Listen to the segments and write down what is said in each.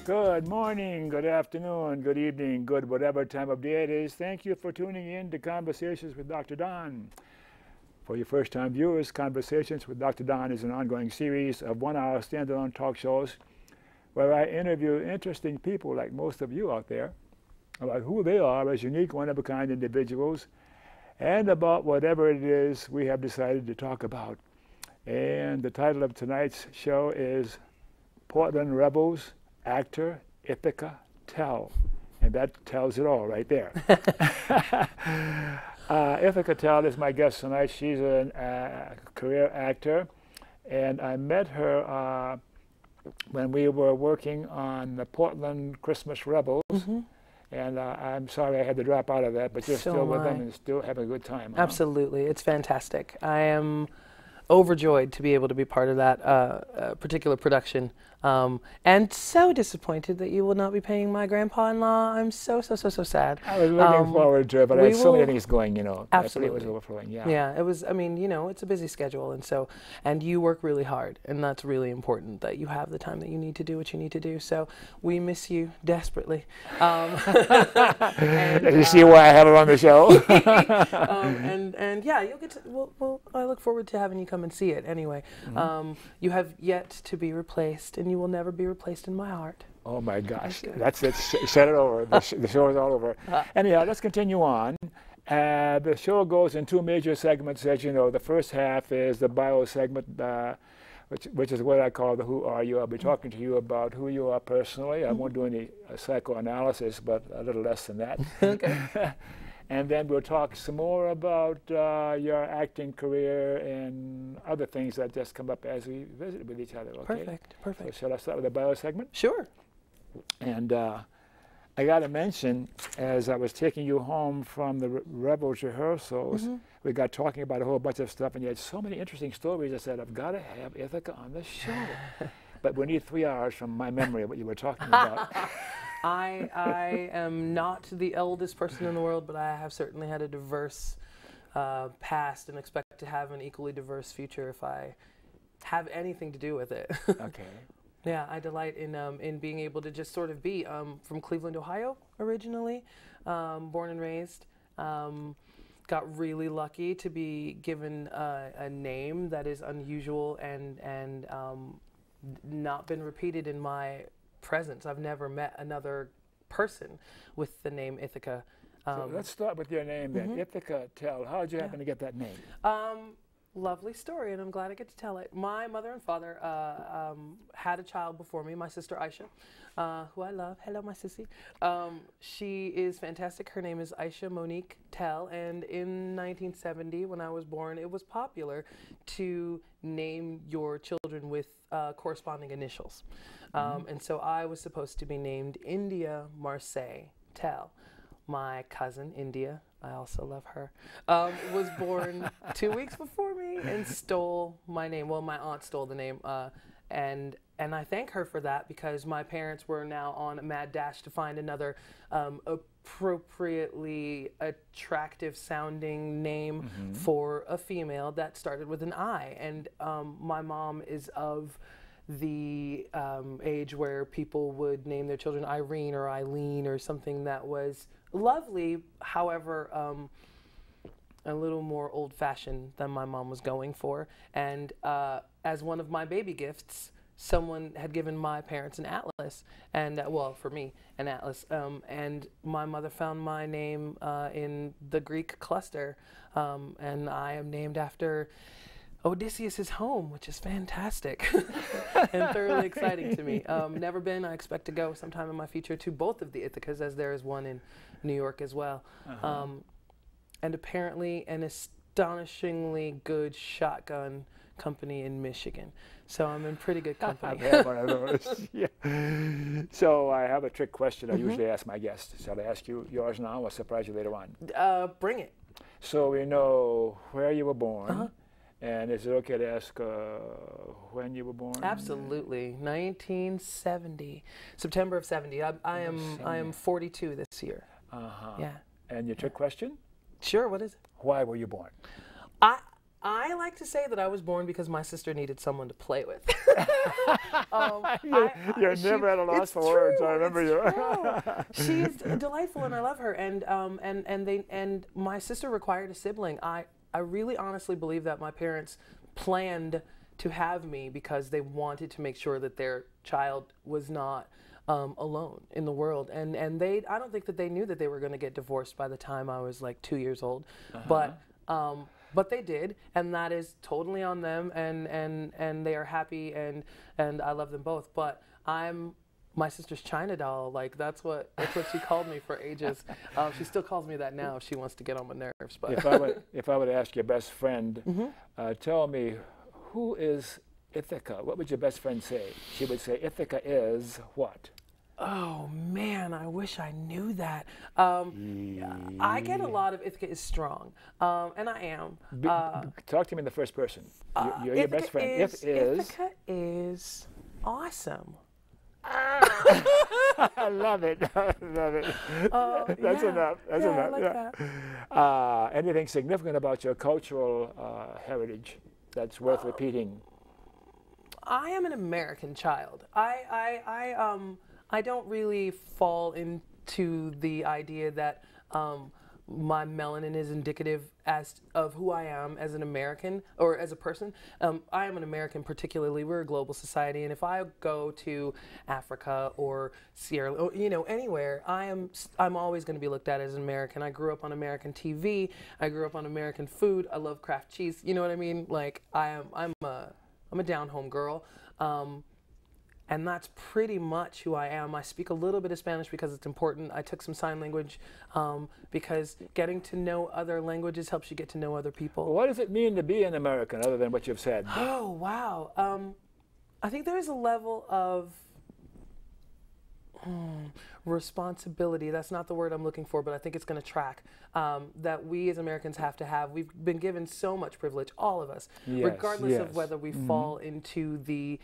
Good morning, good afternoon, good evening, good whatever time of day it is. Thank you for tuning in to Conversations with Dr. Don. For your first-time viewers, Conversations with Dr. Don is an ongoing series of one-hour standalone talk shows where I interview interesting people like most of you out there about who they are as unique, one-of-a-kind individuals and about whatever it is we have decided to talk about. And the title of tonight's show is Portland Revels actor Ithica Tell, and that tells it all right there. Ithica Tell is my guest tonight. She's a career actor, and I met her when we were working on the Portland Christmas Revels. And I'm sorry I had to drop out of that, but you're still with them and still having a good time. Huh? Absolutely. It's fantastic. I am overjoyed to be able to be part of that particular production. And so disappointed that you will not be paying my grandpa-in-law. I'm so sad. I was looking forward to it, but I had so many things going, you know. Absolutely. It was overflowing, yeah. Yeah, it was, I mean, you know, it's a busy schedule, and you work really hard, and that's really important that you have the time that you need to do what you need to do. So we miss you desperately. And, you see why I have her on the show? and yeah, you'll get to, well, I look forward to having you come and see it anyway. You have yet to be replaced, and you will never be replaced in my heart. Oh my gosh, that's it. Set it over. The show is all over. Anyhow, let's continue on. The show goes in two major segments, as you know. The first half is the bio segment, which is what I call the Who Are You. I'll be talking to you about who you are personally. I won't do any psychoanalysis, but a little less than that. Okay. And then we'll talk some more about your acting career and other things that just come up as we visit with each other. Okay? Perfect. So shall I start with the bio segment? Sure. And I got to mention, as I was taking you home from the Revels rehearsals, we got talking about a whole bunch of stuff, and you had so many interesting stories. I said, I've got to have Ithica on the show. But we need 3 hours from my memory of what you were talking about. I am not the eldest person in the world, but I have certainly had a diverse past and expect to have an equally diverse future if I have anything to do with it. Okay. Yeah, I delight in being able to just sort of be from Cleveland, Ohio, originally, born and raised. Got really lucky to be given a name that is unusual and not been repeated in my presence. I've never met another person with the name Ithica. So let's start with your name then, Ithica Tell. How did you happen to get that name? Lovely story, and I'm glad I get to tell it. My mother and father had a child before me, my sister Aisha, who I love. Hello, my sissy. She is fantastic. Her name is Aisha Monique Tell, and in 1970, when I was born, it was popular to name your children with corresponding initials. And so I was supposed to be named India Marseille Tell. My cousin, India, I also love her, was born 2 weeks before me and stole my name. Well, my aunt stole the name, and I thank her for that because my parents were now on a mad dash to find another appropriately attractive sounding name for a female that started with an I. And my mom is of the age where people would name their children Irene or Eileen or something that was lovely, however, a little more old-fashioned than my mom was going for. And as one of my baby gifts, someone had given my parents an atlas, and well, for me, an atlas. And my mother found my name in the Greek cluster, and I am named after Odysseus's home, which is fantastic and thoroughly exciting to me. Never been. I expect to go sometime in my future to both of the Ithicas, as there is one in New York as well. And apparently an astonishingly good shotgun company in Michigan. So I'm in pretty good company. I've had one of those. Yeah. So I have a trick question I usually ask my guests. Shall I ask you yours now or surprise you later on? Bring it. So we know where you were born. And is it okay to ask when you were born? Absolutely. 1970. September of 70. I am 42 this year. Yeah. And your trick question? Sure, what is it? Why were you born? I like to say that I was born because my sister needed someone to play with. You're never at a loss for words. I remember you. She's delightful, and I love her. And my sister required a sibling. I really honestly believe that my parents planned to have me because they wanted to make sure that their child was not alone in the world. And I don't think that they knew that they were going to get divorced by the time I was like 2 years old. But they did, and that is totally on them, and they are happy, and I love them both. But I'm my sister's China doll. Like that's what she called me for ages. She still calls me that now if she wants to get on my nerves. But if I were to ask your best friend, tell me, who is Ithica? What would your best friend say? She would say Ithica is what? Oh man, I wish I knew that. I get a lot of Ithica is strong, and I am. Talk to me in the first person. You're your best friend. Ithica is awesome. I love it. I love it. That's enough. That's enough. I like that. Anything significant about your cultural heritage that's worth repeating? I am an American child. I don't really fall into the idea that my melanin is indicative of who I am as an American or as a person. I am an American particularly. We're a global society, and if I go to Africa or Sierra Leone, anywhere, I'm always going to be looked at as an American. I grew up on American TV. I grew up on American food. I love Kraft cheese. You know what I mean? Like I'm a down-home girl. And that's pretty much who I am. I speak a little bit of Spanish because it's important. I took some sign language because getting to know other languages helps you get to know other people. What does it mean to be an American, other than what you've said? Oh, wow. I think there's a level of responsibility. That's not the word I'm looking for, but I think it's going to track that we as Americans have to have. We've been given so much privilege, all of us, regardless of whether we fall into the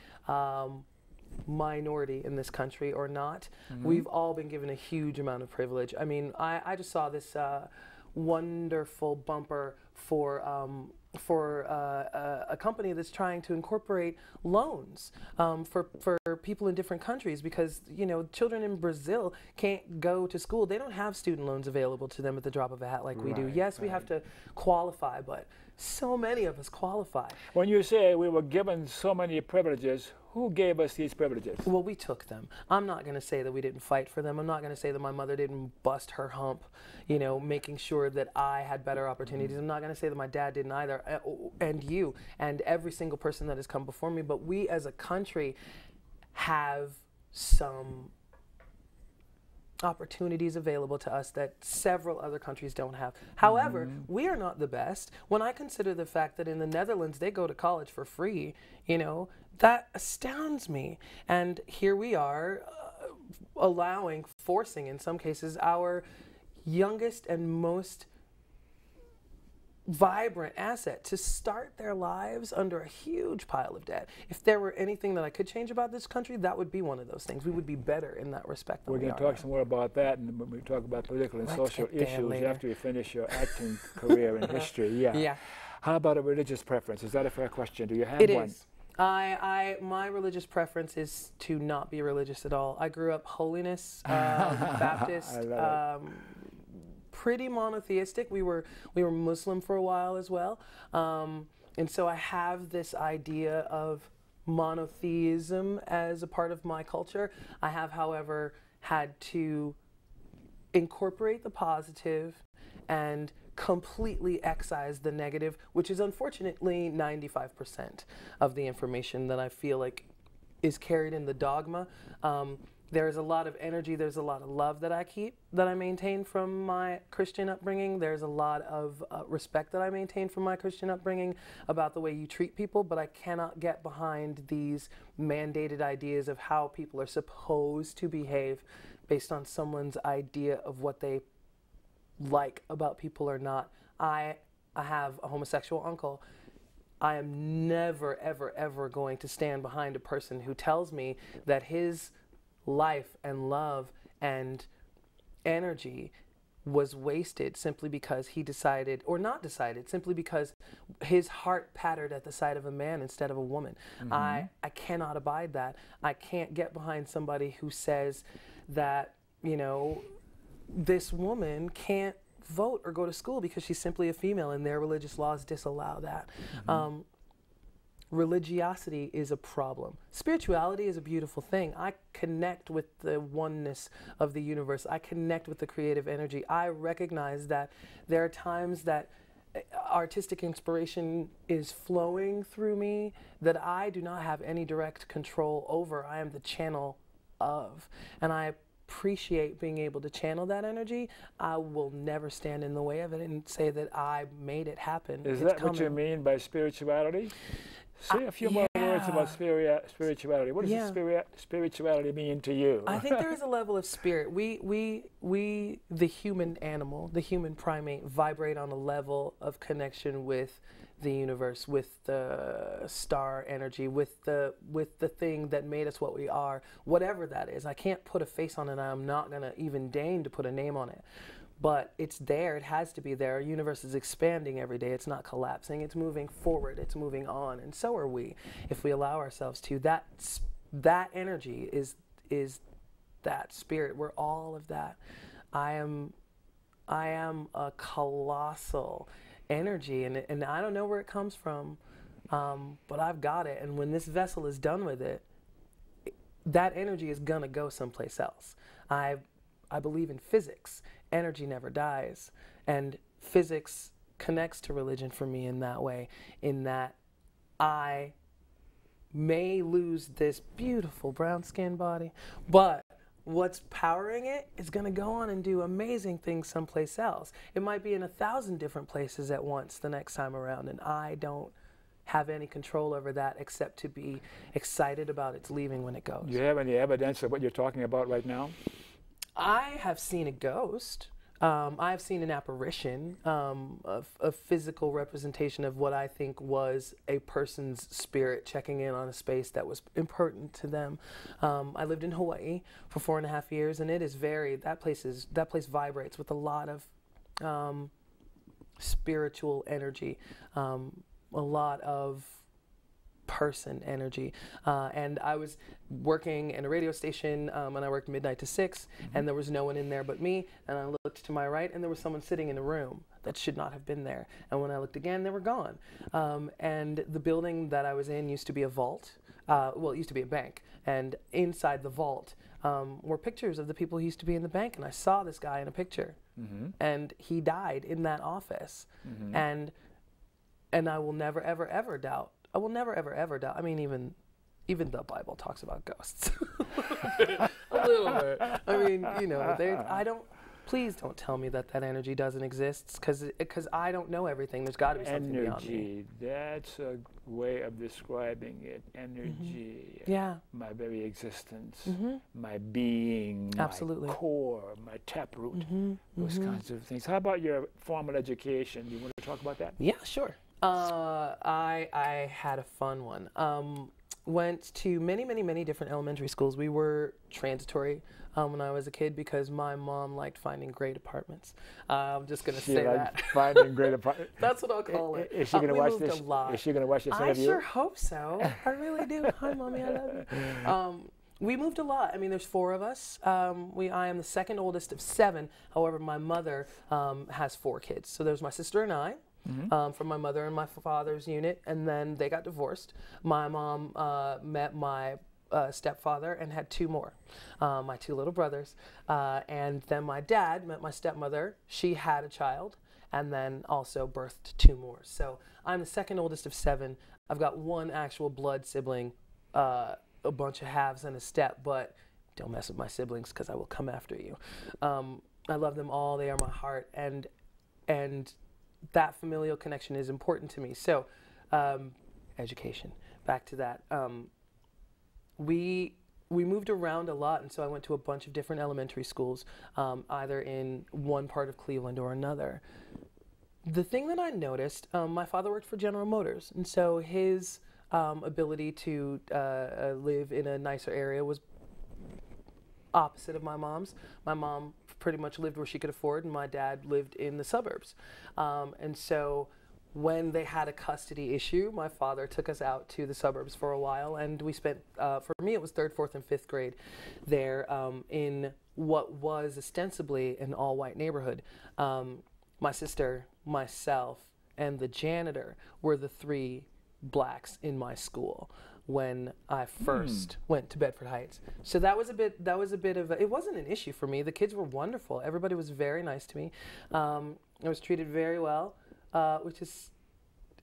minority in this country or not. We've all been given a huge amount of privilege. I mean, I just saw this wonderful bumper for a company that's trying to incorporate loans for people in different countries because, children in Brazil can't go to school. They don't have student loans available to them at the drop of a hat like we do. Yes, we have to qualify, but so many of us qualify. When you say we were given so many privileges, who gave us these privileges? Well, we took them. I'm not going to say that we didn't fight for them. I'm not going to say that my mother didn't bust her hump, making sure that I had better opportunities. I'm not going to say that my dad didn't either, and you, and every single person that has come before me. But we as a country have some opportunities available to us that several other countries don't have. However, we are not the best. When I consider the fact that in the Netherlands they go to college for free, that astounds me. And here we are forcing in some cases our youngest and most vibrant asset to start their lives under a huge pile of debt. If there were anything that I could change about this country, that would be one of those things. We would be better in that respect than We're going to talk some more about that, and when we talk about political and social issues after you finish your acting career in history. Yeah. How about a religious preference? Is that a fair question? Do you have one? It is. My religious preference is to not be religious at all. I grew up holiness, Baptist, pretty monotheistic. We were Muslim for a while as well, and so I have this idea of monotheism as a part of my culture. I have, however, had to incorporate the positive and completely excise the negative, which is unfortunately 95% of the information that I feel like is carried in the dogma. There's a lot of energy, there's a lot of love that I maintain from my Christian upbringing. There's a lot of respect that I maintain from my Christian upbringing about the way you treat people, but I cannot get behind these mandated ideas of how people are supposed to behave based on someone's idea of what they like about people or not. I have a homosexual uncle. I am never, ever, ever going to stand behind a person who tells me that his life and love and energy was wasted simply because he decided, or not decided, simply because his heart pattered at the sight of a man instead of a woman. I cannot abide that. I can't get behind somebody who says that, you know, this woman can't vote or go to school because she's simply a female, and their religious laws disallow that. Religiosity is a problem. Spirituality is a beautiful thing. I connect with the oneness of the universe. I connect with the creative energy. I recognize that there are times that artistic inspiration is flowing through me that I do not have any direct control over. I am the channel of. And I appreciate being able to channel that energy. I will never stand in the way of it and say that I made it happen. Is that what you mean by spirituality? Say a few more words about spirituality. What does spirituality mean to you? I think there is a level of spirit. We, the human animal, the human primate, vibrate on a level of connection with the universe, with the star energy, with the thing that made us what we are, whatever that is. I can't put a face on it. I'm not going to even deign to put a name on it. But it's there. It has to be there. Our universe is expanding every day. It's not collapsing. It's moving forward. It's moving on. And so are we, if we allow ourselves to. That energy is that spirit. We're all of that. I am a colossal energy, and I don't know where it comes from, but I've got it. And when this vessel is done with it, that energy is gonna go someplace else. I believe in physics. Energy never dies, and physics connects to religion for me in that way, in that I may lose this beautiful brown skin body, but what's powering it is going to go on and do amazing things someplace else. It might be in 1,000 different places at once the next time around, and I don't have any control over that except to be excited about its leaving when it goes. Do you have any evidence of what you're talking about right now? I have seen a ghost. I've seen an apparition, a physical representation of what I think was a person's spirit checking in on a space that was important to them. I lived in Hawaii for 4.5 years, and it is that place vibrates with a lot of spiritual energy, a lot of person energy, and I was working in a radio station, and I worked midnight to 6, and there was no one in there but me, and I looked to my right, and there was someone sitting in a room that should not have been there, and when I looked again, they were gone. And the building that I was in used to be a vault, well, it used to be a bank, and inside the vault were pictures of the people who used to be in the bank, and I saw this guy in a picture, and he died in that office, and I will never, ever, ever doubt. I will never, ever, ever doubt. I mean, even the Bible talks about ghosts. A little bit. I mean, you know, please don't tell me that energy doesn't exist, because I don't know everything. There's got to be something beyond me. Energy, that's a way of describing it. Energy. Yeah. My very existence, my being, absolutely, my core, my taproot, those kinds of things. How about your formal education? You want to talk about that? Yeah, sure. I had a fun one. Went to many different elementary schools. We were transitory when I was a kid because my mom liked finding great apartments. I'm just going to say that. Finding great apartments. That's what I'll call it. Is she going to watch this? Is she going to watch this interview? I sure hope so. I really do. Hi, Mommy. I love you. We moved a lot. I mean, there's 4 of us. I am the second oldest of 7. However, my mother has 4 kids. So there's my sister and I. From my mother and my father's unit, and then they got divorced. My mom met my stepfather and had 2 more, my 2 little brothers, and then my dad met my stepmother. She had a child, and then also birthed 2 more. So I'm the second oldest of 7. I've got 1 actual blood sibling, a bunch of halves and a step, but don't mess with my siblings because I will come after you. I love them all. They are my heart, and that familial connection is important to me. So, education, back to that. We moved around a lot, and so I went to a bunch of different elementary schools, either in one part of Cleveland or another. The thing that I noticed, my father worked for General Motors, and so his ability to live in a nicer area was opposite of my mom's. My mom pretty much lived where she could afford, and my dad lived in the suburbs. And so when they had a custody issue, my father took us out to the suburbs for a while, and we spent, for me, it was 3rd, 4th, and 5th grade there in what was ostensibly an all-white neighborhood. My sister, myself, and the janitor were the 3 blacks in my school when I first went to Bedford Heights. So that was a bit of it wasn't an issue for me. The kids were wonderful. Everybody was very nice to me. I was treated very well, which is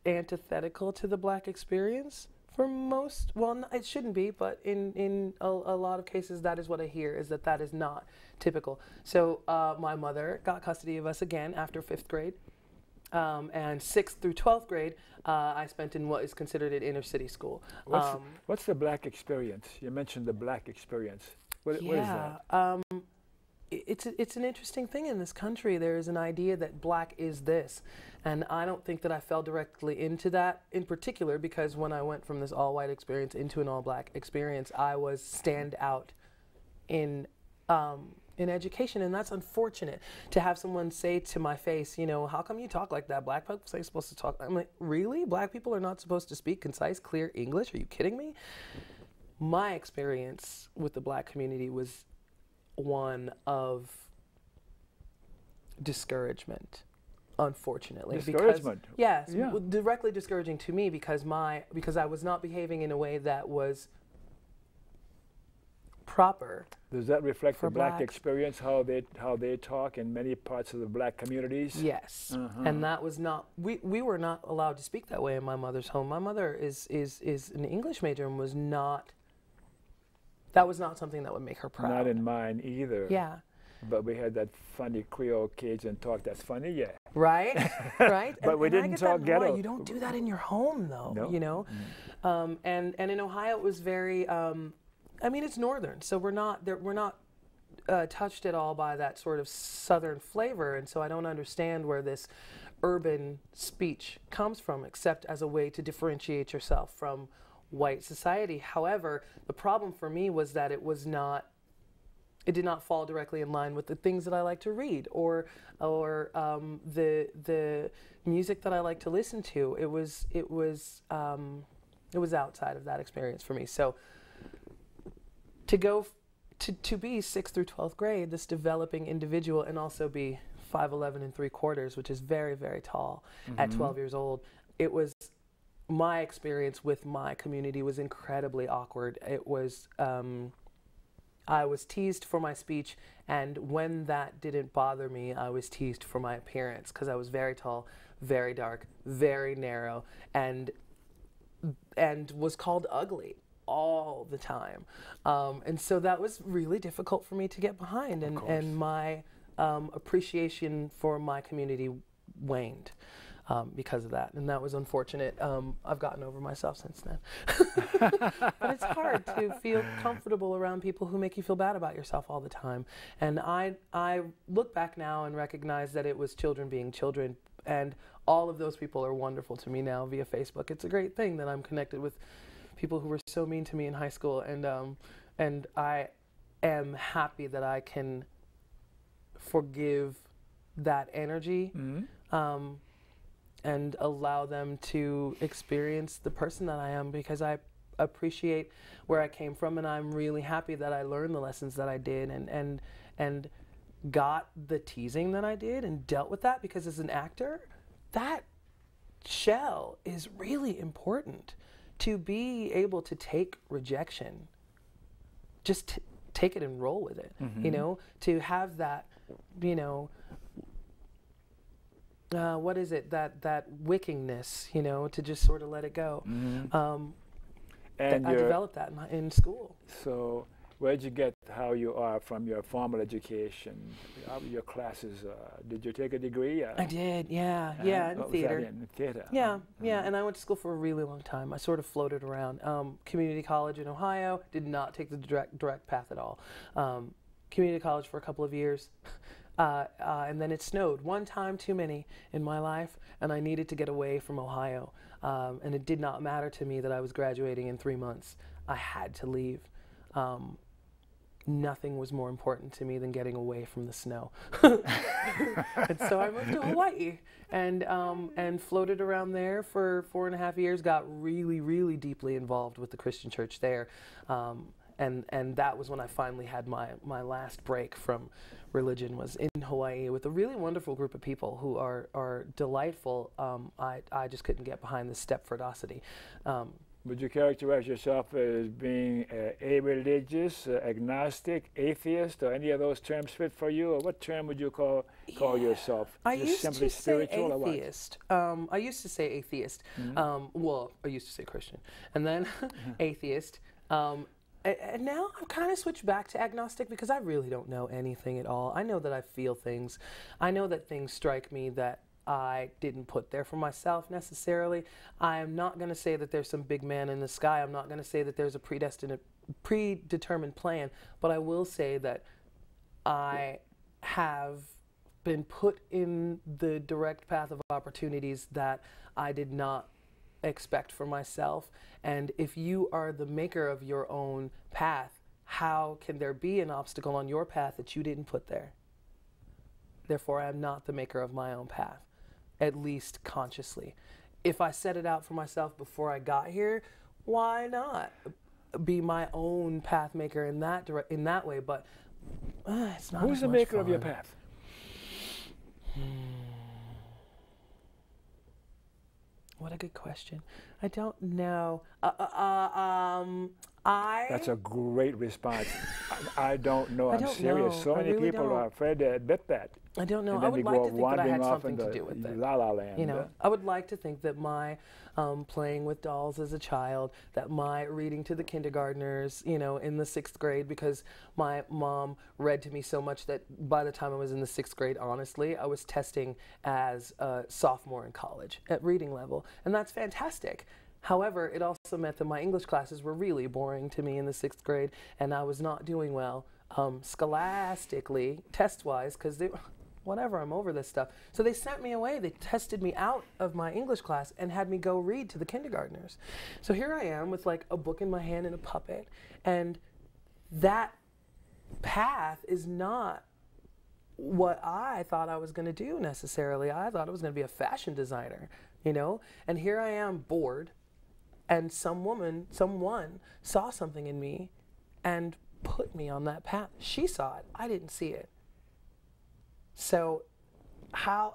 antithetical to the black experience for most. Well, it shouldn't be, but in a lot of cases, that is what I hear, is that is not typical. So my mother got custody of us again after 5th grade. And 6th through 12th grade, I spent in what is considered an inner city school. What's the black experience? You mentioned the black experience. What is that? It's an interesting thing in this country. There is an idea that black is this, and I don't think that I fell directly into that in particular, because when I went from this all-white experience into an all-black experience, I was stand out in education, and that's unfortunate to have someone say to my face, you know, how come you talk like that? Black people are supposed to talk. I'm like, really? Black people are not supposed to speak concise, clear English? Are you kidding me? My experience with the black community was one of discouragement, unfortunately. Discouragement? Because, yes, yeah. Directly discouraging to me because I was not behaving in a way that was proper. Does that reflect the black experience, how they talk in many parts of the black communities? Yes, and that was not, we were not allowed to speak that way in my mother's home. My mother is an English major and that was not something that would make her proud. Not in mine either. Yeah. But we had that funny Creole Cajun talk. That's funny, yeah. Right, right. But we didn't talk ghetto. You don't do that in your home, though. No. You know, and in Ohio it was very. I mean, it's northern, so we're not touched at all by that sort of southern flavor, and so I don't understand where this urban speech comes from, except as a way to differentiate yourself from white society. However, the problem for me was that it did not fall directly in line with the things that I like to read or the music that I like to listen to. It was outside of that experience for me. So to go to be 6th through 12th grade, this developing individual, and also be 5'11" ⅕, which is very, very tall at 12 years old, it was. My experience with my community was incredibly awkward. It was, I was teased for my speech, and when that didn't bother me, I was teased for my appearance, because I was very tall, very dark, very narrow, and was called ugly all the time. And so that was really difficult for me to get behind, and my appreciation for my community waned. Because of that, and that was unfortunate. I've gotten over myself since then. But it's hard to feel comfortable around people who make you feel bad about yourself all the time. And I look back now and recognize that it was children being children, and all of those people are wonderful to me now via Facebook. It's a great thing that I'm connected with people who were so mean to me in high school, and I am happy that I can forgive that energy. And allow them to experience the person that I am, because I appreciate where I came from, and I'm really happy that I learned the lessons that I did and got the teasing that I did and dealt with that, because as an actor, that shell is really important. To be able to take rejection, just take it and roll with it, you know, to have that, you know, what is it, that wickingness, you know, to just sort of let it go. And I developed that in school. So where'd you get how you are from your formal education, your classes? Did you take a degree? I did, yeah, in theater. In theater. Yeah, and I went to school for a really long time. I sort of floated around. Community college in Ohio, did not take the direct path at all. Community college for a couple of years. And then it snowed one time too many in my life, and I needed to get away from Ohio. And it did not matter to me that I was graduating in 3 months. I had to leave. nothing was more important to me than getting away from the snow. And so I moved to Hawaii and floated around there for 4.5 years, got really, really deeply involved with the Christian church there. And that was when I finally had my last break from religion, was in Hawaii with a really wonderful group of people who are delightful. I just couldn't get behind the Stepfordosity. Would you characterize yourself as being a-religious, agnostic, atheist, or any of those terms fit for you? Or what term would you call yourself? I Just used simply to say spiritual atheist. I used to say atheist. Well, I used to say Christian, and then atheist. And now I'm kind of switched back to agnostic because I really don't know anything at all. I know that I feel things. I know that things strike me that I didn't put there for myself necessarily. I am not going to say that there's some big man in the sky. I'm not going to say that there's a predetermined plan, but I will say that I have been put in the direct path of opportunities that I did not expect for myself. And if you are the maker of your own path, how can there be an obstacle on your path that you didn't put there? Therefore, I am not the maker of my own path, at least consciously. If I set it out for myself before I got here, why not be my own path maker in that way? But it's not. Who's the maker of your path? What a good question. I don't know. That's a great response. I don't know. I'm serious. know. So many really people don't. are afraid to admit that. I don't know. And I then would they like go to think that I wandering had off something to into do with it. La La Land. You know, I would like to think that my playing with dolls as a child, that my reading to the kindergartners, you know, in the 6th grade, because my mom read to me so much that by the time I was in the 6th grade, honestly, I was testing as a sophomore in college at reading level. And that's fantastic. However, it also meant that my English classes were really boring to me in the 6th grade, and I was not doing well scholastically, test-wise, because whatever, I'm over this stuff. So they sent me away. They tested me out of my English class and had me go read to the kindergartners. So here I am with like a book in my hand and a puppet, and that path is not what I thought I was going to do necessarily. I thought I was going to be a fashion designer, you know? And here I am bored, and someone saw something in me and put me on that path. She saw it. I didn't see it. So I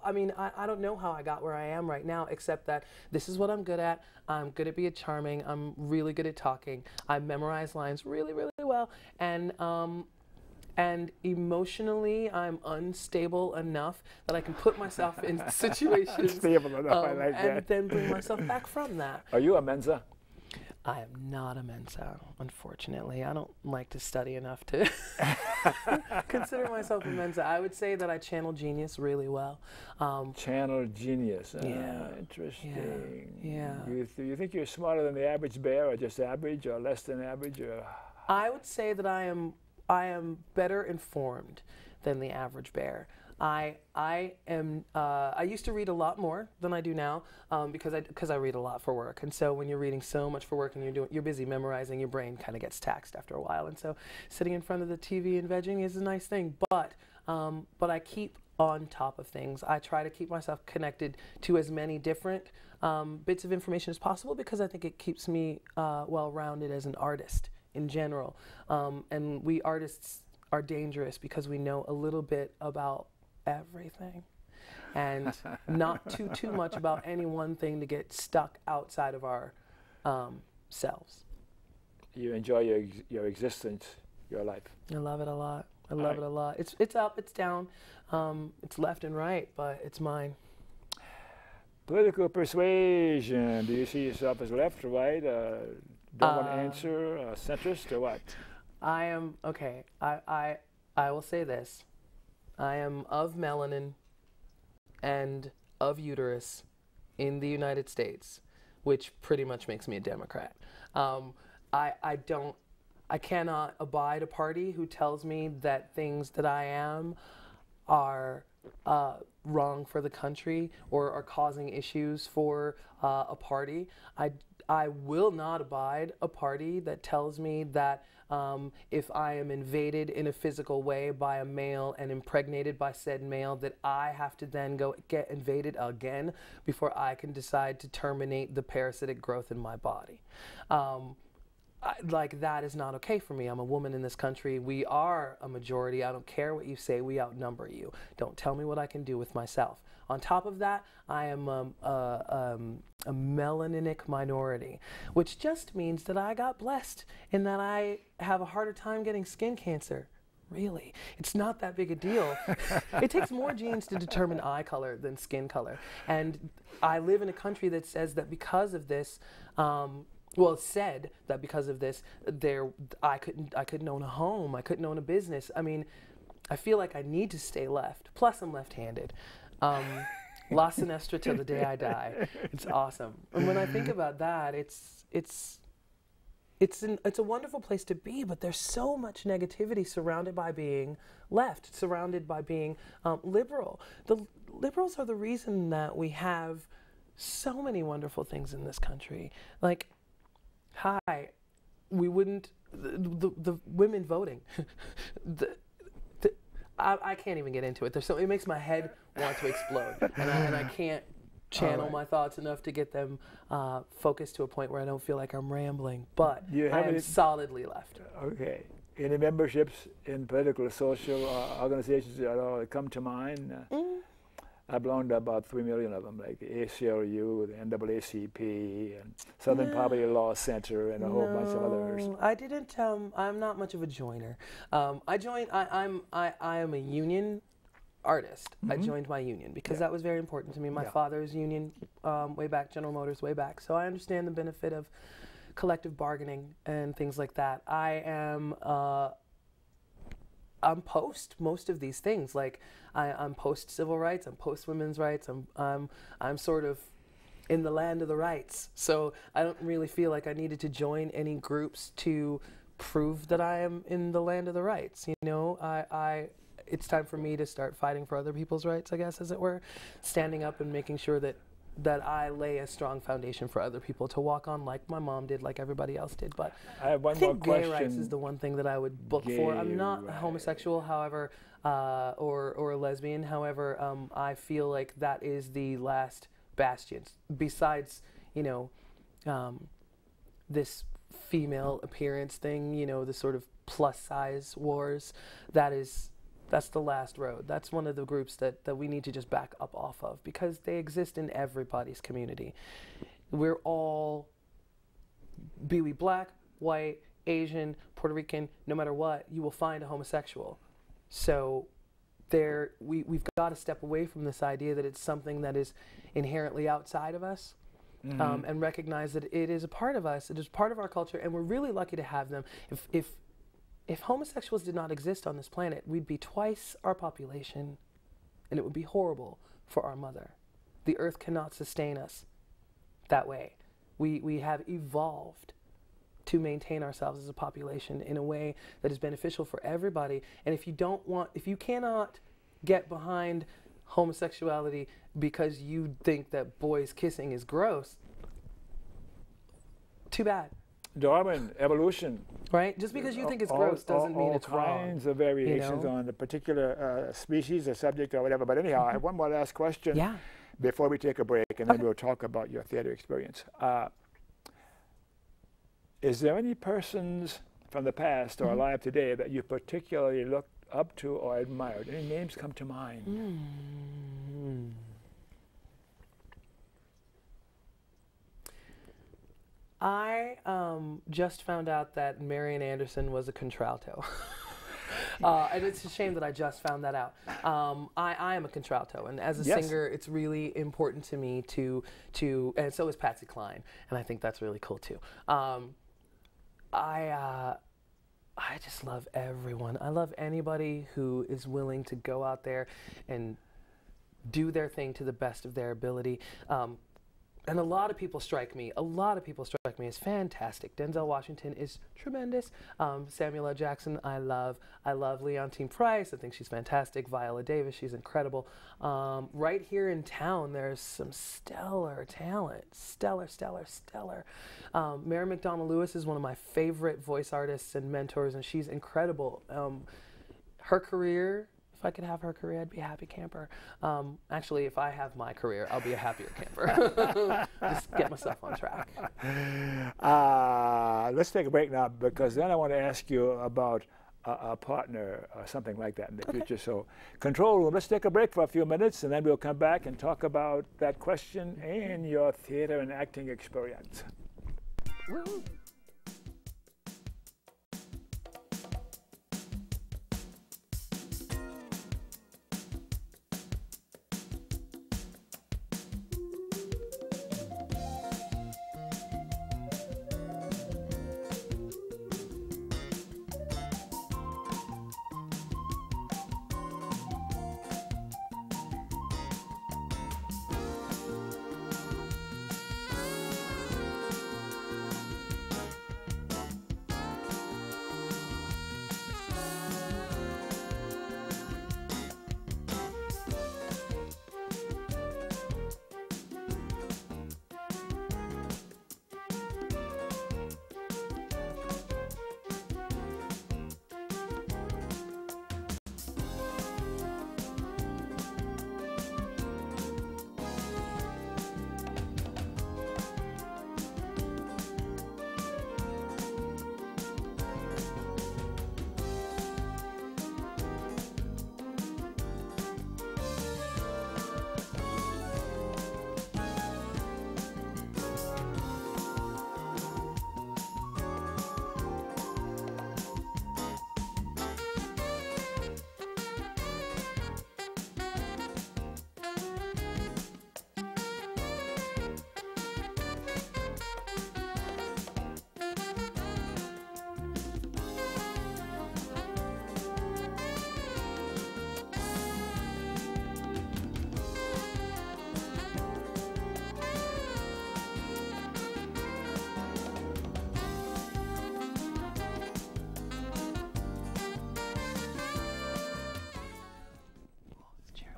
don't know how I got where I am right now, except that this is what I'm good at. I'm good at being charming. I'm really good at talking. I memorize lines really, really well. And emotionally, I'm unstable enough that I can put myself in situations Unstable enough, I like and that. then bring myself back from that. Are you a Mensa? I am not a Mensa, unfortunately. I don't like to study enough to consider myself a Mensa. I would say that I channel genius really well. Channel genius. Yeah. Interesting. Yeah. You think you're smarter than the average bear, or just average, or less than average? Or? I would say that I am better informed than the average bear. I used to read a lot more than I do now because I read a lot for work. And so when you're reading so much for work and you're busy memorizing, your brain kind of gets taxed after a while. And so sitting in front of the TV and vegging is a nice thing. But I keep on top of things. I try to keep myself connected to as many different bits of information as possible, because I think it keeps me well-rounded as an artist in general. And we artists are dangerous because we know a little bit about everything, and not too much about any one thing to get stuck outside of our selves. You enjoy your existence, your life. I love it a lot. I love it a lot. It's up, it's down, it's left and right, but it's mine. Political persuasion. Do you see yourself as left or right? Don't want to answer, centrist, or what? I am, okay, I will say this. I am of melanin and of uterus in the United States, which pretty much makes me a Democrat. I cannot abide a party who tells me that things that I am are wrong for the country or are causing issues for a party. I will not abide a party that tells me that if I am invaded in a physical way by a male and impregnated by said male, that I have to then go get invaded again before I can decide to terminate the parasitic growth in my body. Like, that is not okay for me. I'm a woman in this country. We are a majority. I don't care what you say. We outnumber you. Don't tell me what I can do with myself. On top of that, I am a melaninic minority, which just means that I got blessed in that I have a harder time getting skin cancer. Really, it's not that big a deal. It takes more genes to determine eye color than skin color. And I live in a country that says that because of this, well, it's said that because of this, I couldn't own a home, I couldn't own a business. I mean, I feel like I need to stay left. Plus, I'm left-handed. La Sinestra till the day I die. It's awesome. And when I think about that, it's a wonderful place to be. But there's so much negativity surrounded by being left, surrounded by being liberal. The liberals are the reason that we have so many wonderful things in this country. Like, hi, we wouldn't, the women voting, I can't even get into it. It makes my head want to explode, and I can't channel my thoughts enough to get them focused to a point where I don't feel like I'm rambling, but I am solidly left. Okay. Any memberships in political, social organizations that come to mind? I belong to about 3 million of them, like the ACLU, the NAACP, and Southern Poverty Law Center, and a whole bunch of others. I didn't. I'm not much of a joiner. I am a union artist. I joined my union because that was very important to me. My father's union, way back, General Motors, way back. So I understand the benefit of collective bargaining and things like that. I'm post most of these things. Like I'm post civil rights. I'm post women's rights. I'm sort of in the land of the rights. So I don't really feel like I needed to join any groups to prove that I am in the land of the rights. You know, it's time for me to start fighting for other people's rights, I guess, as it were, standing up and making sure that I lay a strong foundation for other people to walk on, like my mom did, like everybody else did. But I have one I think more question. Gay rights is the one thing that I would book for. I'm not homosexual, however, or a lesbian. However, I feel like that is the last bastion. Besides, you know, this female appearance thing, you know, the sort of plus size wars, that's the last road. That's one of the groups that we need to just back up off of, because they exist in everybody's community. We're all, be we black, white, Asian, Puerto Rican, no matter what, you will find a homosexual. So we've got to step away from this idea that it's something that is inherently outside of us, and recognize that it is a part of us, it is part of our culture, and we're really lucky to have them. If homosexuals did not exist on this planet, we'd be twice our population, and it would be horrible for our mother. The earth cannot sustain us that way. We have evolved to maintain ourselves as a population in a way that is beneficial for everybody. And if you cannot get behind homosexuality because you think that boys kissing is gross, too bad. Darwin, evolution. Right? Just because you think it's gross doesn't mean it's wrong. All kinds of variations on the particular species or subject or whatever. But anyhow, I have one more last question before we take a break, and then we'll talk about your theater experience. Is there any persons from the past or alive today that you particularly looked up to or admired? Any names come to mind? I just found out that Marian Anderson was a contralto. And it's a shame that I just found that out. I am a contralto, and as a singer, it's really important to me to, and so is Patsy Cline, and I think that's really cool too. I just love everyone. I love anybody who is willing to go out there and do their thing to the best of their ability. and a lot of people strike me. A lot of people strike me as fantastic. Denzel Washington is tremendous. Samuel L. Jackson, I love. I love Leontine Price. I think she's fantastic. Viola Davis, she's incredible. Right here in town, there's some stellar talent. Stellar. Mary McDonnell Lewis is one of my favorite voice artists and mentors, and she's incredible. Her career, if I could have her career, I'd be a happy camper. Actually, if I have my career, I'll be a happier camper. Just get myself on track. Let's take a break now, because then I want to ask you about a partner or something like that in the future. So, control room, let's take a break for a few minutes, and then we'll come back and talk about that question and your theater and acting experience. Woo.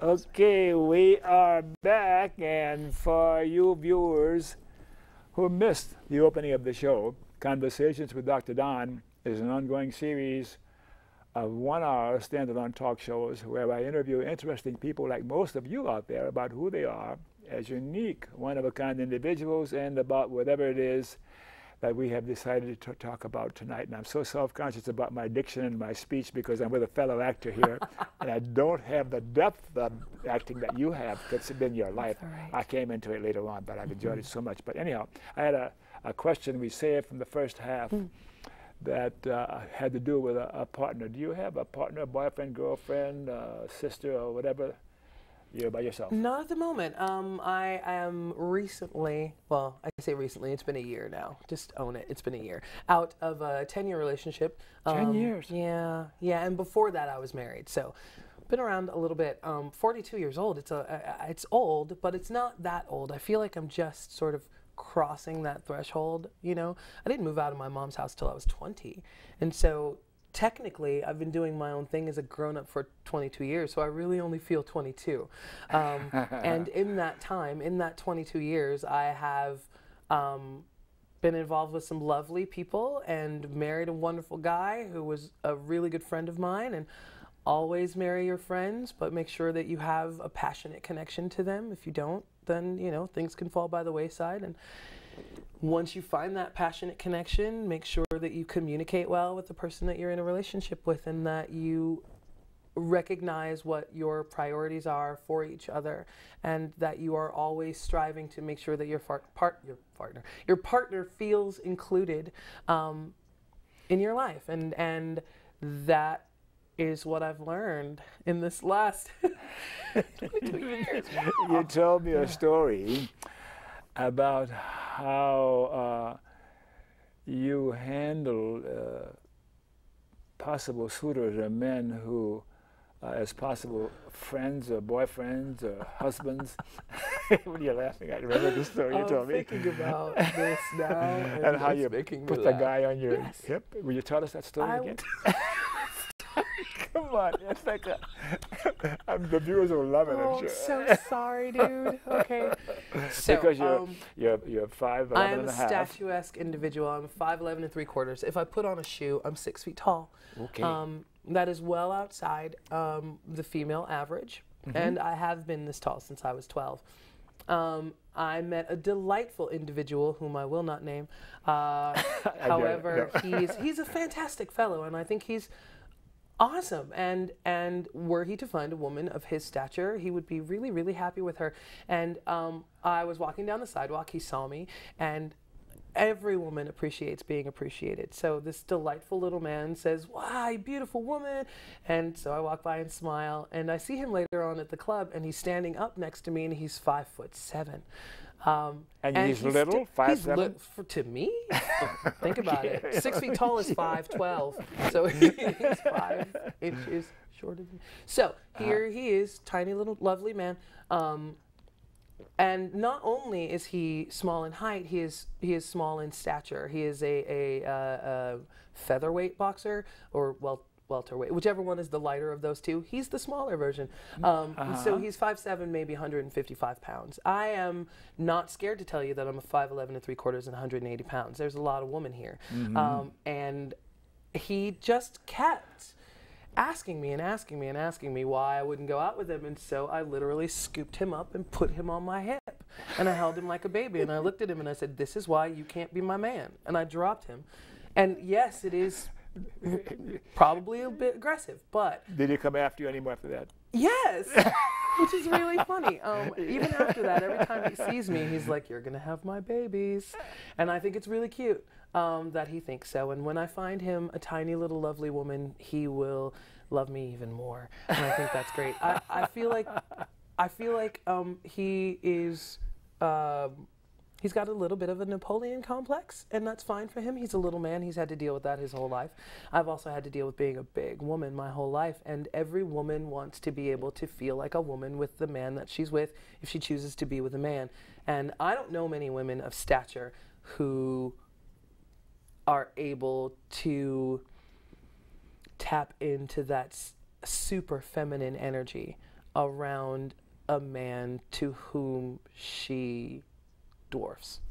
Okay, we are back, and for you viewers who missed the opening of the show, Conversations with Dr. Don is an ongoing series of 1-hour standalone talk shows where I interview interesting people like most of you out there about who they are as unique, one-of-a-kind individuals, and about whatever it is that we have decided to talk about tonight. And I'm so self-conscious about my diction and my speech because I'm with a fellow actor here, and I don't have the depth of acting that you have that's been your life. Right. I came into it later on, but I've enjoyed it so much. But anyhow, I had a question we saved from the first half that had to do with a partner. Do you have a partner, boyfriend, girlfriend, sister, or whatever? You're by yourself? Not at the moment. I am recently, well, I say recently, it's been a year now. Just own it. It's been a year. Out of a 10-year relationship. 10 years? Yeah. And before that, I was married. So, been around a little bit. 42 years old. It's old, but it's not that old. I feel like I'm just sort of crossing that threshold, you know? I didn't move out of my mom's house till I was 20. And so, technically, I've been doing my own thing as a grown-up for 22 years, so I really only feel 22. And in that time, in that 22 years, I have been involved with some lovely people and married a wonderful guy who was a really good friend of mine. And always marry your friends, but make sure that you have a passionate connection to them. If you don't, then, you know, things can fall by the wayside. And once you find that passionate connection, make sure that you communicate well with the person that you're in a relationship with, and that you recognize what your priorities are for each other, and that you are always striving to make sure that your partner feels included in your life. And that is what I've learned in this last 22 years. You told me a story about how you handle possible suitors or men who, as possible friends or boyfriends or husbands. When you're laughing, I remember the story you told me. I'm thinking about this now, And how you making put me the laugh. guy on your Yes. hip. Will you tell us that story again? Come on, it's like the viewers will love it, I'm sure. I'm so sorry, dude. Okay. So, Because you're 5'11" I am and a a half. statuesque individual. I'm 5'11" and 3/4. If I put on a shoe, I'm 6 feet tall. Okay. That is well outside the female average, and I have been this tall since I was 12. I met a delightful individual whom I will not name. However, he's a fantastic fellow, and I think he's awesome. And were he to find a woman of his stature, he would be really, really happy with her. And I was walking down the sidewalk. He saw me, and every woman appreciates being appreciated. So this delightful little man says, "Why, beautiful woman." And so I walk by and smile, and I see him later on at the club, and he's standing up next to me, and he's 5'7". And he's little, 5'7"? To me? Think about it. 6 feet tall is 5'12". So he's 5 inches shorter than me. So here he is, tiny little lovely man. And not only is he small in height, he is small in stature. He is a featherweight boxer, or welterweight, whichever one is the lighter of those two. He's the smaller version. So he's 5'7", maybe 155 pounds. I am not scared to tell you that I'm a 5'11" and 3/4 and 180 pounds. There's a lot of women here. And he just kept asking me and asking me and asking me why I wouldn't go out with him. And so I literally scooped him up and put him on my hip. And I held him like a baby. And I looked at him and I said, "This is why you can't be my man." And I dropped him. And yes, it is probably a bit aggressive, but... Did he come after you anymore after that? Yes! Which is really funny. Even after that, every time he sees me, he's like, "You're going to have my babies." And I think it's really cute that he thinks so. And when I find him a tiny little lovely woman, he will love me even more. And I think that's great. I feel like he is... He's got a little bit of a Napoleon complex, and that's fine for him. He's a little man. He's had to deal with that his whole life. I've also had to deal with being a big woman my whole life, and every woman wants to be able to feel like a woman with the man that she's with if she chooses to be with a man. And I don't know many women of stature who are able to tap into that super feminine energy around a man to whom she dwarfs.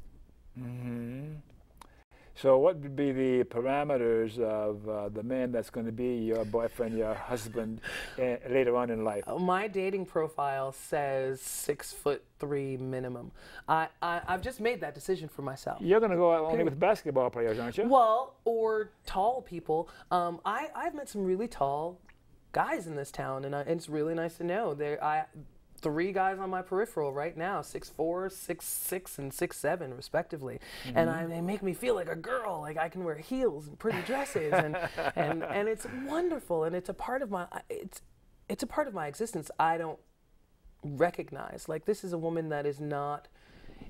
So what would be the parameters of the man that's going to be your boyfriend, your husband, later on in life? My dating profile says 6'3" minimum. I've just made that decision for myself. You're going to go out only with basketball players, aren't you? Well, or tall people. I've met some really tall guys in this town, and it's really nice to know. 3 guys on my peripheral right now, 6'4", 6'6", and 6'7", respectively, and they make me feel like a girl. Like I can wear heels and pretty dresses, and it's wonderful, and it's a part of my it's a part of my existence. I don't recognize. Like, this is a woman that is not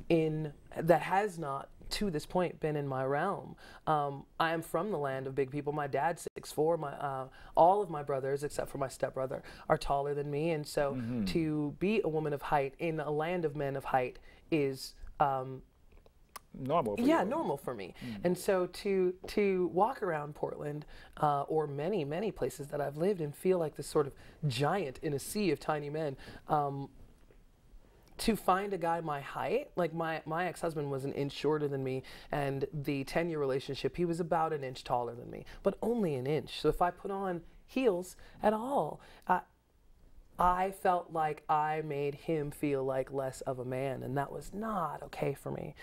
that has not to this point been in my realm. I am from the land of big people. My dad's 6'4". All of my brothers, except for my stepbrother, are taller than me, and so to be a woman of height in a land of men of height is normal for you. Normal for me. And so to walk around Portland or many places that I've lived and feel like this sort of giant in a sea of tiny men, to find a guy my height, like my ex-husband was an inch shorter than me, and the 10-year relationship, he was about an inch taller than me, but only an inch. So if I put on heels at all, I felt like I made him feel like less of a man, and that was not okay for me.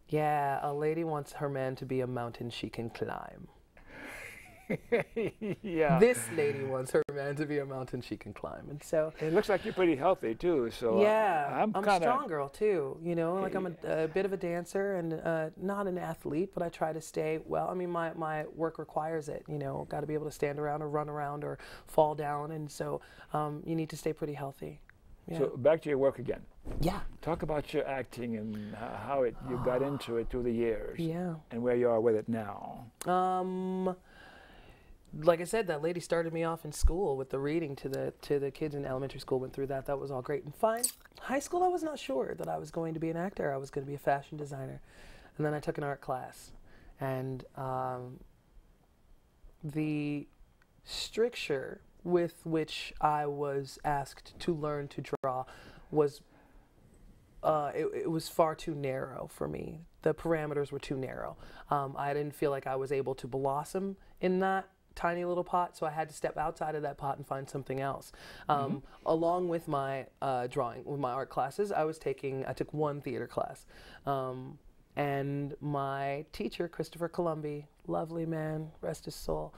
Yeah, a lady wants her man to be a mountain she can climb. Yeah. This lady wants her man to be a mountain she can climb, and so it looks like you're pretty healthy too. So yeah, I'm a kinda strong girl too. You know, like I'm a bit of a dancer and not an athlete, but I try to stay well. I mean, my work requires it. You know, got to be able to stand around or run around or fall down, and so you need to stay pretty healthy. Yeah. So back to your work again. Yeah. Talk about your acting and how you got into it through the years. Yeah. And where you are with it now. like I said, that lady started me off in school with the reading to the kids in elementary school. Went through that. That was all great and fine. High school, I was not sure that I was going to be an actor. I was going to be a fashion designer. And then I took an art class. And the stricture with which I was asked to learn to draw was it was far too narrow for me. The parameters were too narrow. I didn't feel like I was able to blossom in that tiny little pot, so I had to step outside of that pot and find something else. Along with my drawing, with my art classes, I took one theater class. And my teacher, Christopher Columbi, lovely man, rest his soul,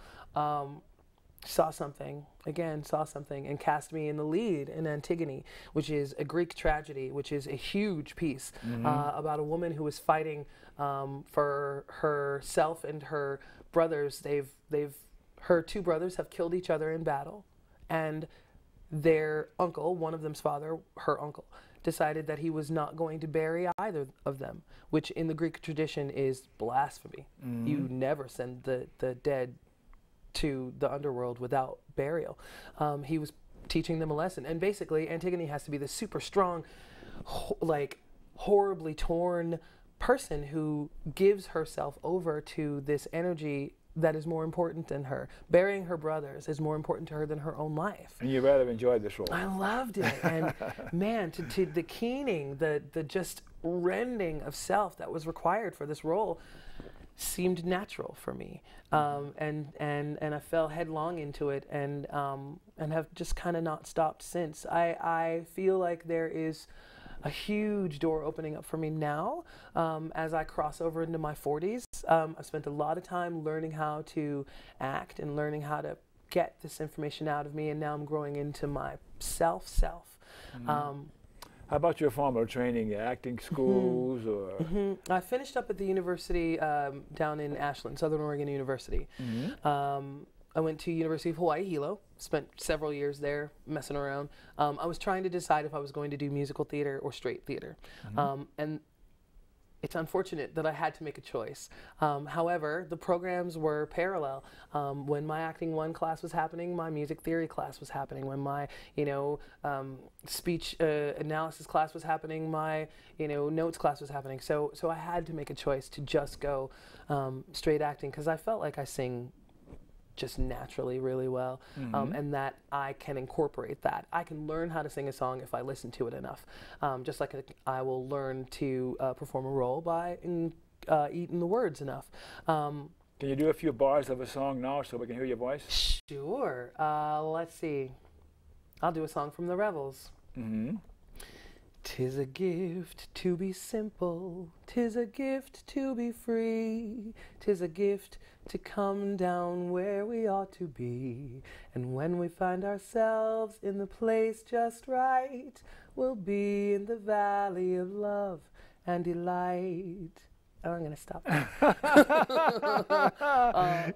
saw something, and cast me in the lead in Antigone, which is a Greek tragedy, which is a huge piece about a woman who is fighting for herself and her brothers. Her two brothers have killed each other in battle, and their uncle, one of them's father, her uncle, decided that he was not going to bury either of them, which in the Greek tradition is blasphemy. You never send the dead to the underworld without burial. He was teaching them a lesson, and basically Antigone has to be this super strong, horribly torn person who gives herself over to this energy that is more important than her. Burying her brothers is more important to her than her own life. And you rather enjoyed this role. I loved it. And man, to the keening, the just rending of self that was required for this role seemed natural for me. And I fell headlong into it, and have just kind of not stopped since. I feel like there is a huge door opening up for me now as I cross over into my 40s. I've spent a lot of time learning how to act and learning how to get this information out of me, and now I'm growing into my self. How about your formal training, acting schools or? I finished up at the university down in Ashland, Southern Oregon University. I went to University of Hawaii, Hilo, spent several years there messing around. I was trying to decide if I was going to do musical theater or straight theater. And it's unfortunate that I had to make a choice. However, the programs were parallel. When my acting 1 class was happening, my music theory class was happening. When my, speech analysis class was happening, my, notes class was happening. So I had to make a choice to just go straight acting, because I felt like I sing just naturally really well, and that I can incorporate that. I can learn how to sing a song if I listen to it enough, just like I will learn to perform a role by eating the words enough. Can you do a few bars of a song now so we can hear your voice? Sure. Let's see. I'll do a song from the Revels. 'Tis a gift to be simple, 'tis a gift to be free, 'tis a gift to come down where we ought to be. And when we find ourselves in the place just right, we'll be in the valley of love and delight. Oh, I'm going to stop.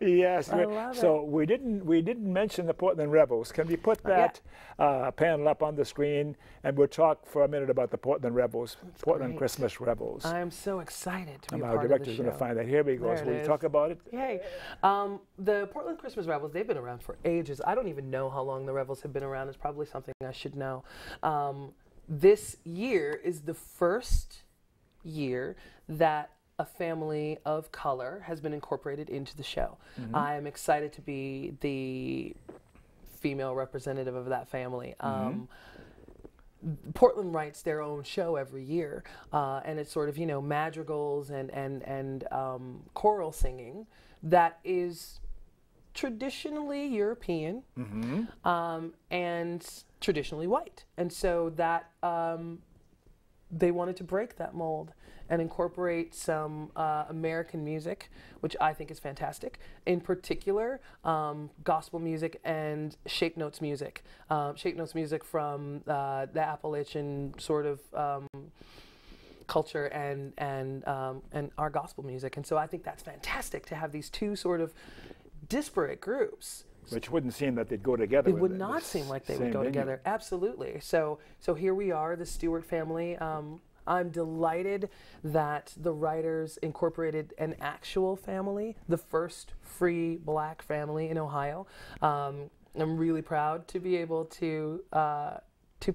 Yes. I love so we didn't mention the Portland Revels. Can we put that panel up on the screen, and we'll talk for a minute about the Portland Revels, Portland Christmas Revels. I am so excited to be a our part of the director's show. going to find that. Here we go. So will you talk about it? Yay. The Portland Christmas Revels, they've been around for ages. I don't even know how long the Revels have been around. It's probably something I should know. This year is the first year that a family of color has been incorporated into the show. I am excited to be the female representative of that family. Portland writes their own show every year, and it's sort of, madrigals and choral singing that is traditionally European and traditionally white. And so that they wanted to break that mold and incorporate some American music, which I think is fantastic. In particular, gospel music and shake notes music. Shake notes music from the Appalachian sort of culture and our gospel music. And so I think that's fantastic to have these two sort of disparate groups. Which wouldn't seem that they'd go together. It would not seem like they would go together. Absolutely. So here we are, the Stewart family. I'm delighted that the writers incorporated an actual family, the first free black family in Ohio. I'm really proud to be able to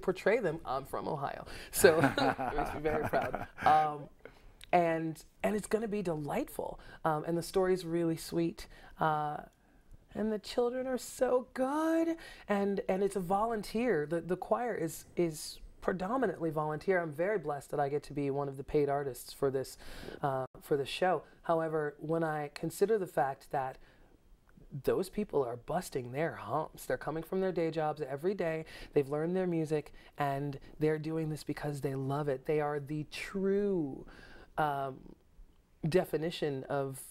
portray them. I'm from Ohio, so it makes me very proud. And it's going to be delightful. And the story's really sweet. And the children are so good. And it's a volunteer. The choir is predominantly volunteer. I'm very blessed that I get to be one of the paid artists for this show. However, when I consider the fact that those people are busting their humps. They're coming from their day jobs every day. They've learned their music, and they're doing this because they love it. They are the true definition of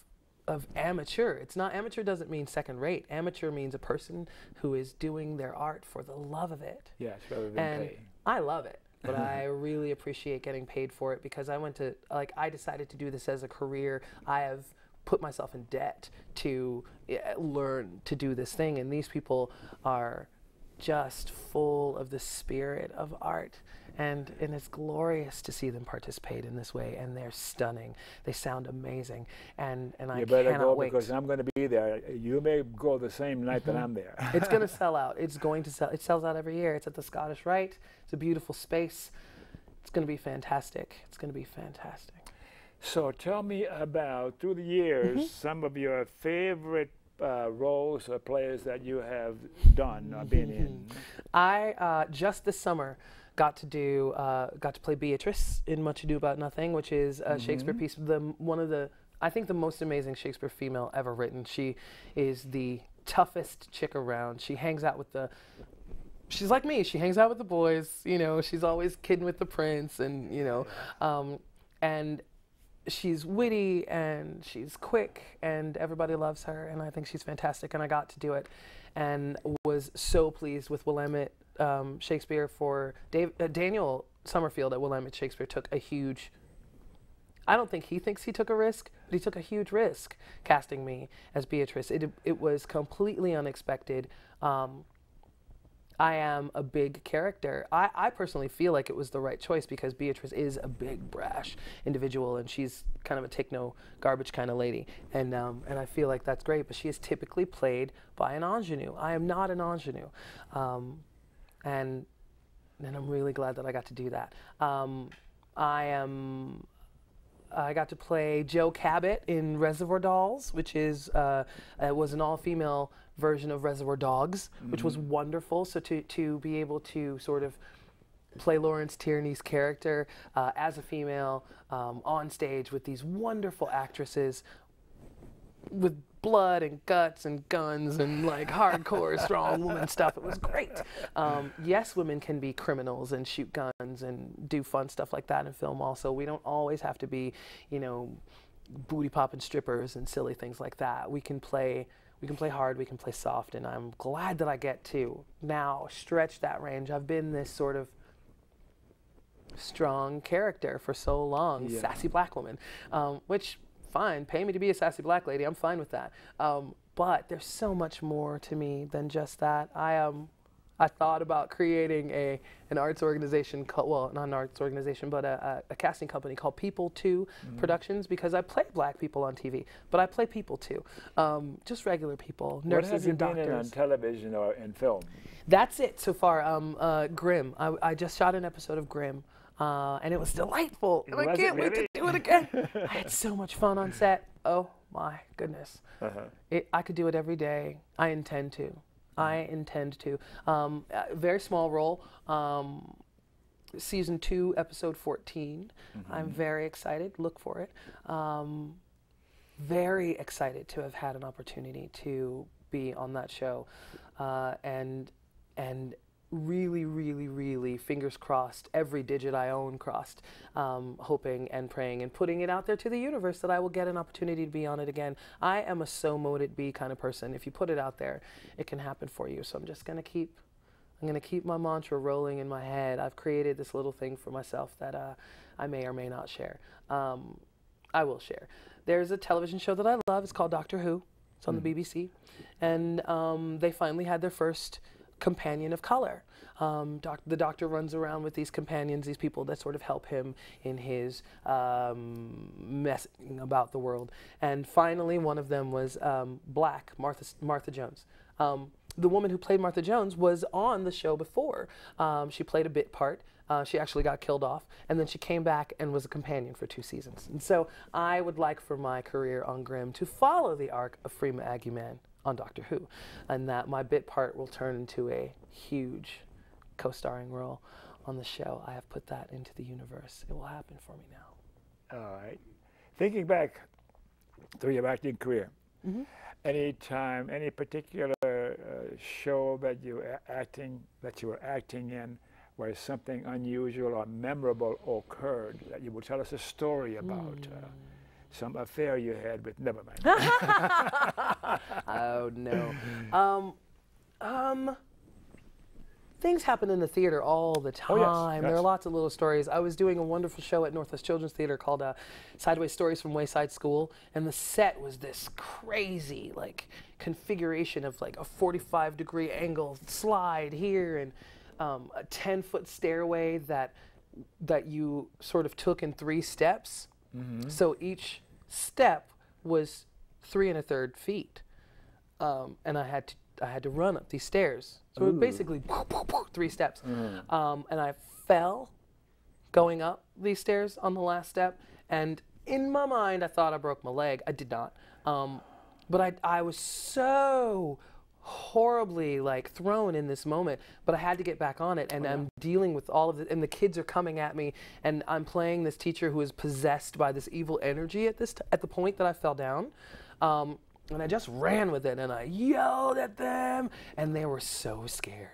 amateur. It's not, amateur doesn't mean second rate. Amateur means a person who is doing their art for the love of it. Yes, rather than and pay. I love it, but I really appreciate getting paid for it, because I decided to do this as a career. I have put myself in debt to learn to do this thing, and these people are just full of the spirit of art, and it's glorious to see them participate in this way, and they're stunning. They sound amazing, and I you better cannot go wait. because I'm going to be there. You may go the same night that I'm there. It's going to sell out. It's going to sell. It sells out every year. It's at the Scottish Rite. It's a beautiful space. It's going to be fantastic. It's going to be fantastic. So tell me about, through the years, some of your favorite roles or plays that you have done or been in. I just this summer got to play Beatrice in Much Ado About Nothing, which is a Shakespeare piece. I think the most amazing Shakespeare female ever written. She is the toughest chick around. She hangs out with she's like me. She hangs out with the boys. You know, she's always kidding with the prince, and and she's witty and she's quick, and everybody loves her, and I think she's fantastic, and I got to do it and was so pleased with Willamette Shakespeare. For Daniel Summerfield at Willamette Shakespeare took a huge, I don't think he thinks he took a risk, but he took a huge risk casting me as Beatrice. It was completely unexpected. I am a big character. I personally feel like it was the right choice, because Beatrice is a big, brash individual, and she's kind of a take-no-garbage kind of lady. And I feel like that's great, but she is typically played by an ingenue. I am not an ingenue. And I'm really glad that I got to do that. I got to play Joe Cabot in Reservoir Dolls, which was an all-female version of Reservoir Dogs, which was wonderful. So to be able to sort of play Lawrence Tierney's character as a female on stage with these wonderful actresses with blood and guts and guns and like hardcore strong woman stuff. It was great. Yes, women can be criminals and shoot guns and do fun stuff like that in film also. We don't always have to be, booty popping strippers and silly things like that. We can play hard, we can play soft, and I'm glad that I get to now stretch that range. I've been this sort of strong character for so long, sassy black woman, which, fine, pay me to be a sassy black lady, I'm fine with that. But there's so much more to me than just that. I thought about creating an arts organization called, well, not an arts organization, but a casting company called People 2 Productions, because I play black people on TV, but I play people too. Just regular people, nurses and doctors. What have you been in on television or in film? That's it so far. Grimm. I just shot an episode of Grimm, and it was delightful. And I can't wait to do it again. I had so much fun on set. Oh my goodness. I could do it every day. I intend to. Very small role. Season 2, episode 14. I'm very excited. Look for it. Very excited to have had an opportunity to be on that show, and really, really, really, fingers crossed, every digit I own crossed, hoping and praying and putting it out there to the universe that I will get an opportunity to be on it again. I am a so mote it be kind of person. If you put it out there, it can happen for you. So I'm just going to keep my mantra rolling in my head. I've created this little thing for myself that I may or may not share. I will share. There's a television show that I love. It's called Doctor Who. It's on the BBC. And they finally had their first companion of color. The doctor runs around with these companions, these people that sort of help him in his messing about the world. And finally, one of them was black, Martha Jones. The woman who played Martha Jones was on the show before. She played a bit part. She actually got killed off, and then she came back and was a companion for 2 seasons. And so I would like for my career on Grimm to follow the arc of Freema Aggie Man on Doctor Who, and that my bit part will turn into a huge co-starring role on the show. I have put that into the universe. It will happen for me now. All right. Thinking back through your acting career, any time, any particular show that you were acting in, where something unusual or memorable occurred that you would tell us a story about? Some affair you had with, never mind. Oh no. Things happen in the theater all the time. Oh, yes. There are lots of little stories. I was doing a wonderful show at Northwest Children's Theater called Sideways Stories from Wayside School, and the set was this crazy like configuration of like a 45-degree angle slide here, and a 10-foot stairway that you sort of took in 3 steps. So each step was 3 1/3 feet, and I had to run up these stairs. So it basically 3 steps, and I fell going up these stairs on the last step. And in my mind, I thought I broke my leg. I did not, but I was so horribly like thrown in this moment, but I had to get back on it, and I'm dealing with all of it, and the kids are coming at me, and I'm playing this teacher who is possessed by this evil energy at the point that I fell down, and I just ran with it, and I yelled at them, and they were so scared.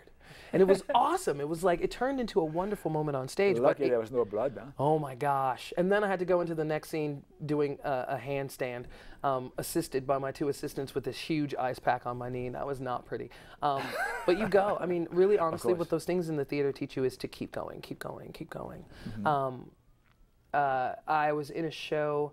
And it was awesome. It was like, it turned into a wonderful moment on stage. Lucky there was no blood, huh? Oh my gosh. And then I had to go into the next scene doing a handstand, assisted by my 2 assistants with this huge ice pack on my knee, and that was not pretty. But you go. I mean, really honestly, what those things in the theater teach you is to keep going, keep going, keep going. I was in a show,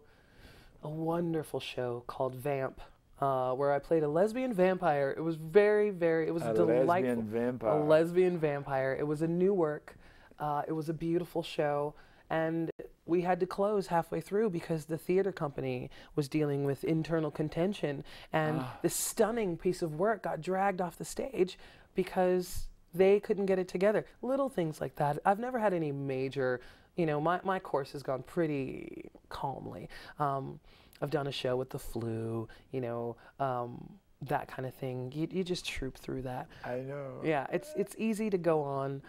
a wonderful show called Vamp, where I played a lesbian vampire. It was it was delightful. Lesbian vampire. A lesbian vampire. It was a new work. It was a beautiful show, and we had to close halfway through because the theater company was dealing with internal contention, and this stunning piece of work got dragged off the stage because they couldn't get it together. Little things like that. I've never had any major, you know, my course has gone pretty calmly. I've done a show with the flu, you know, that kind of thing. You just troop through that. I know. Yeah, it's easy to go on.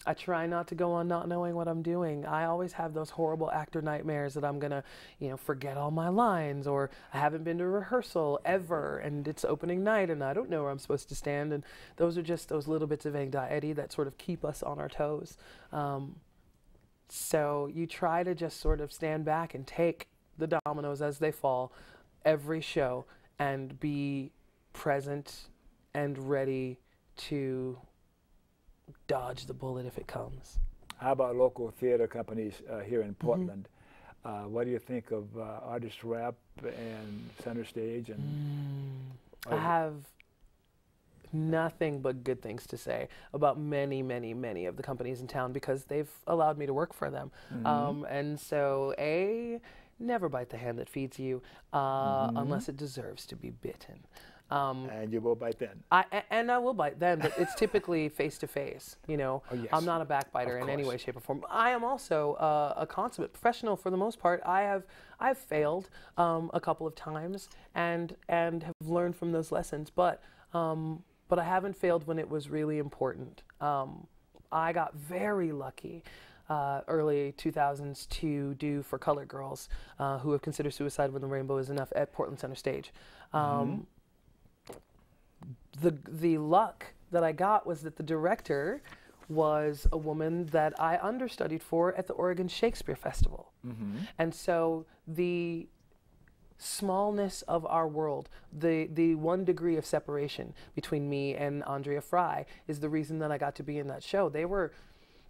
I try not to go on not knowing what I'm doing. I always have those horrible actor nightmares that I'm gonna, you know, forget all my lines, or I haven't been to rehearsal ever, and it's opening night and I don't know where I'm supposed to stand. And those are just those little bits of anxiety that sort of keep us on our toes. So you try to just sort of stand back and take the dominoes as they fall every show and be present and ready to dodge the bullet if it comes. How about local theater companies here in Portland? What do you think of Artist Rep and Center Stage? And I have nothing but good things to say about many, many, many of the companies in town because they've allowed me to work for them. And so, never bite the hand that feeds you unless it deserves to be bitten. And you will bite then. I will bite then, but it's typically face to face. You know, Oh, yes. I'm not a backbiter in any way, shape, or form. I am also a consummate professional for the most part. I've failed a couple of times and have learned from those lessons, but I haven't failed when it was really important. I got very lucky. Early 2000s to do for colored girls who have considered Suicide When the Rainbow Is Enough at Portland Center Stage. The luck that I got was that the director was a woman that I understudied for at the Oregon Shakespeare Festival. And so the smallness of our world, the 1 degree of separation between me and Andrea Fry is the reason that I got to be in that show.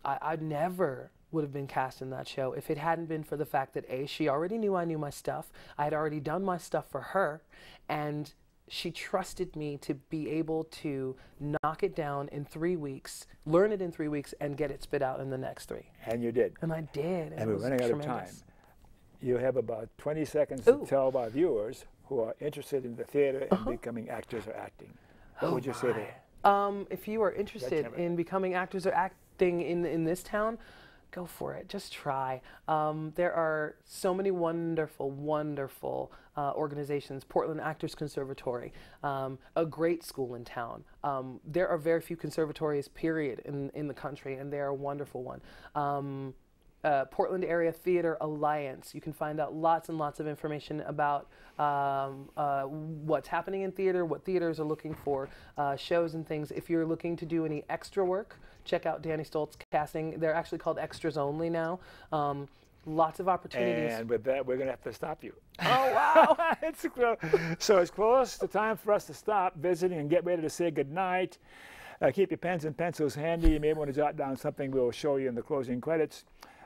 I never would have been cast in that show if it hadn't been for the fact that A, she already knew I knew my stuff. I had already done my stuff for her, and she trusted me to be able to knock it down in 3 weeks, learn it in 3 weeks, and get it spit out in the next 3. And you did. And I did. And we're running out of time. You have about 20 seconds Ooh. to tell our viewers who are interested in the theater and becoming actors or acting. What would you say there? If you are interested in becoming actors or acting in this town, go for it. Just try. There are so many wonderful, wonderful organizations. Portland Actors Conservatory, a great school in town. There are very few conservatories, period, in the country, and they are a wonderful one. Portland Area Theater Alliance. You can find out lots and lots of information about what's happening in theater, what theaters are looking for, shows and things. If you're looking to do any extra work, check out Danny Stoltz Casting. They're actually called Extras Only now. Lots of opportunities. And with that, we're going to have to stop you. Oh, wow. So it's close to time for us to stop visiting and get ready to say goodnight. Keep your pens and pencils handy. You may want to jot down something we'll show you in the closing credits.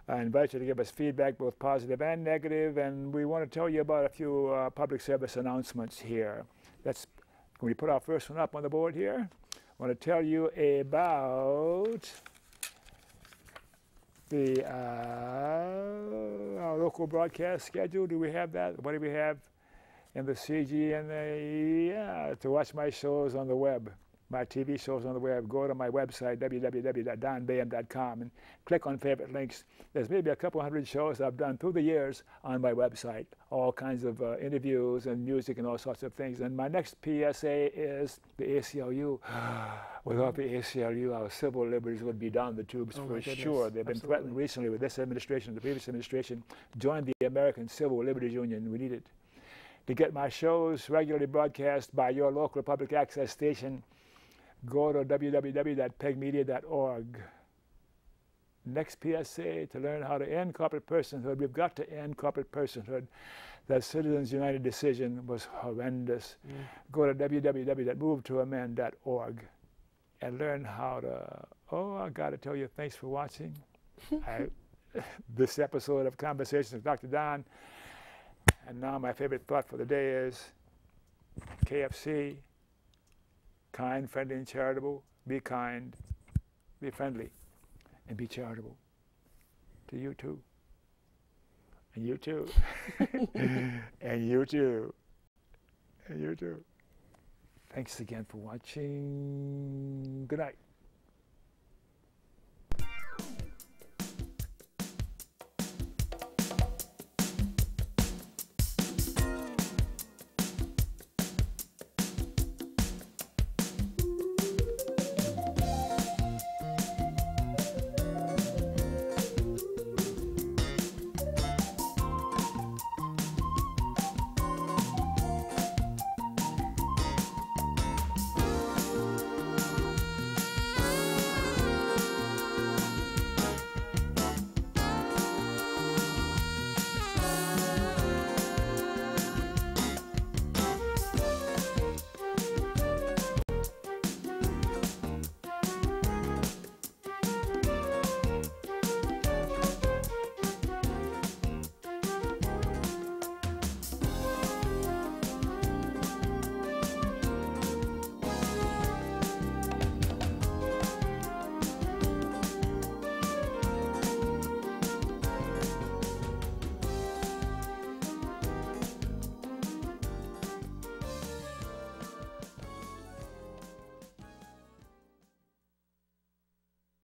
I invite you to give us feedback, both positive and negative, and we want to tell you about a few public service announcements here. Can we put our first one up on the board here? I want to tell you about our local broadcast schedule. Do we have that? What do we have in the CG and to watch my shows on the web? My TV shows on the web, go to my website, www.donbaham.com, and click on favorite links. There's maybe a couple hundred shows I've done through the years on my website, all kinds of interviews and music and all sorts of things. And my next PSA is the ACLU. Without the ACLU, our civil liberties would be down the tubes for sure. They've been threatened recently with this administration, the previous administration. Join the American Civil Liberties Union. We need it. To get my shows regularly broadcast by your local public access station, go to www.pegmedia.org. Next PSA, to learn how to end corporate personhood. We've got to end corporate personhood. That Citizens United decision was horrendous. Go to www.movetoamend.org and learn how to, I got to tell you, thanks for watching this episode of Conversations with Dr. Don. And now my favorite thought for the day is KFC. Kind, friendly, and charitable. Be kind, be friendly, and be charitable. To you too. And you too. And you too. And you too. Thanks again for watching. Good night.